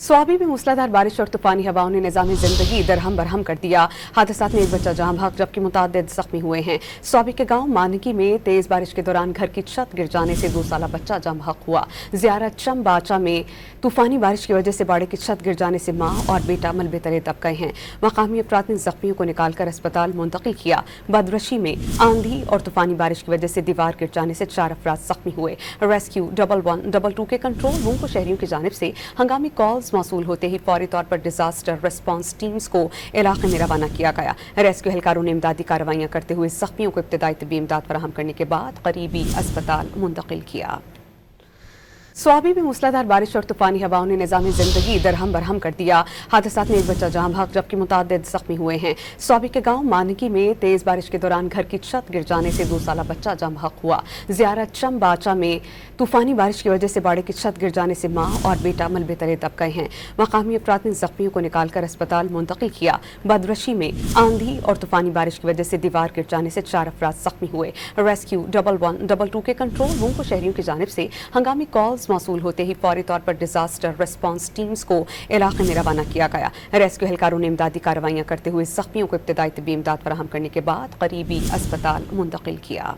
स्वाबी में मूसलाधार बारिश और तूफानी हवाओं ने निज़ामी जिंदगी दरहम बरहम कर दिया। हादसात में एक बच्चा जहां भाग जबकि मुतअद्दिद जख्मी हुए हैं। स्वाबी के गांव मानकी में तेज बारिश के दौरान घर की छत गिर जाने से 2 साला बच्चा जहां भाग हुआ। ज़ियारत चमबाचा में तूफानी बारिश की वजह से बाड़े की छत गिर जाने से माँ और बेटा मलबे तले दब गए हैं। मकामी अफराद ने जख्मियों को निकालकर अस्पताल मुंतकिल किया। बदरशी में आंधी और तूफानी बारिश की वजह से दीवार गिर जाने से 4 अफराद जख्मी हुए। रेस्क्यू 1122 के कंट्रोल रूम को शहरियों की जानिब से हंगामी कॉल्स मौसूल होते ही फौरी तौर पर डिजास्टर रिस्पांस टीम्स को इलाके में रवाना किया गया। रेस्क्यू एहलकारों ने इमदादी कार्रवाइयां करते हुए जख्मियों को इब्तदाई तिब्बी इमदाद फराहम करने के बाद करीबी अस्पताल मुंतकिल किया। स्वाबी में मूसलाधार बारिश और तूफानी हवाओं ने निज़ामी जिंदगी दरहम बरहम कर दिया। हादसात में एक बच्चा जहां भाग जबकि मुतअद्दिद जख्मी हुए हैं। स्वाबी के गांव मानकी में तेज बारिश के दौरान घर की छत गिर जाने से 2 साला बच्चा जहां भाग हुआ। ज़ियारत चमबाचा में तूफानी बारिश की वजह से बाड़े की छत गिर जाने से माँ और बेटा मलबे तले दब गए हैं। मकामी अफराद ने जख्मियों को निकालकर अस्पताल मुंतकिल किया। बदरशी में आंधी और तूफानी बारिश की वजह से दीवार गिर जाने से 4 अफराद जख्मी हुए। रेस्क्यू 1122 के कंट्रोल रूम को शहरियों की जानिब से हंगामी कॉल्स मौसूल होते ही फौरी तौर पर डिजास्टर रिस्पांस टीम्स को इलाके में रवाना किया गया। रेस्क्यू एहलकारों ने इमदादी कार्रवाइयां करते हुए जख्मियों को इब्तदाई तिब्बी इमदाद फराहम करने के बाद करीबी अस्पताल मुंतकिल किया।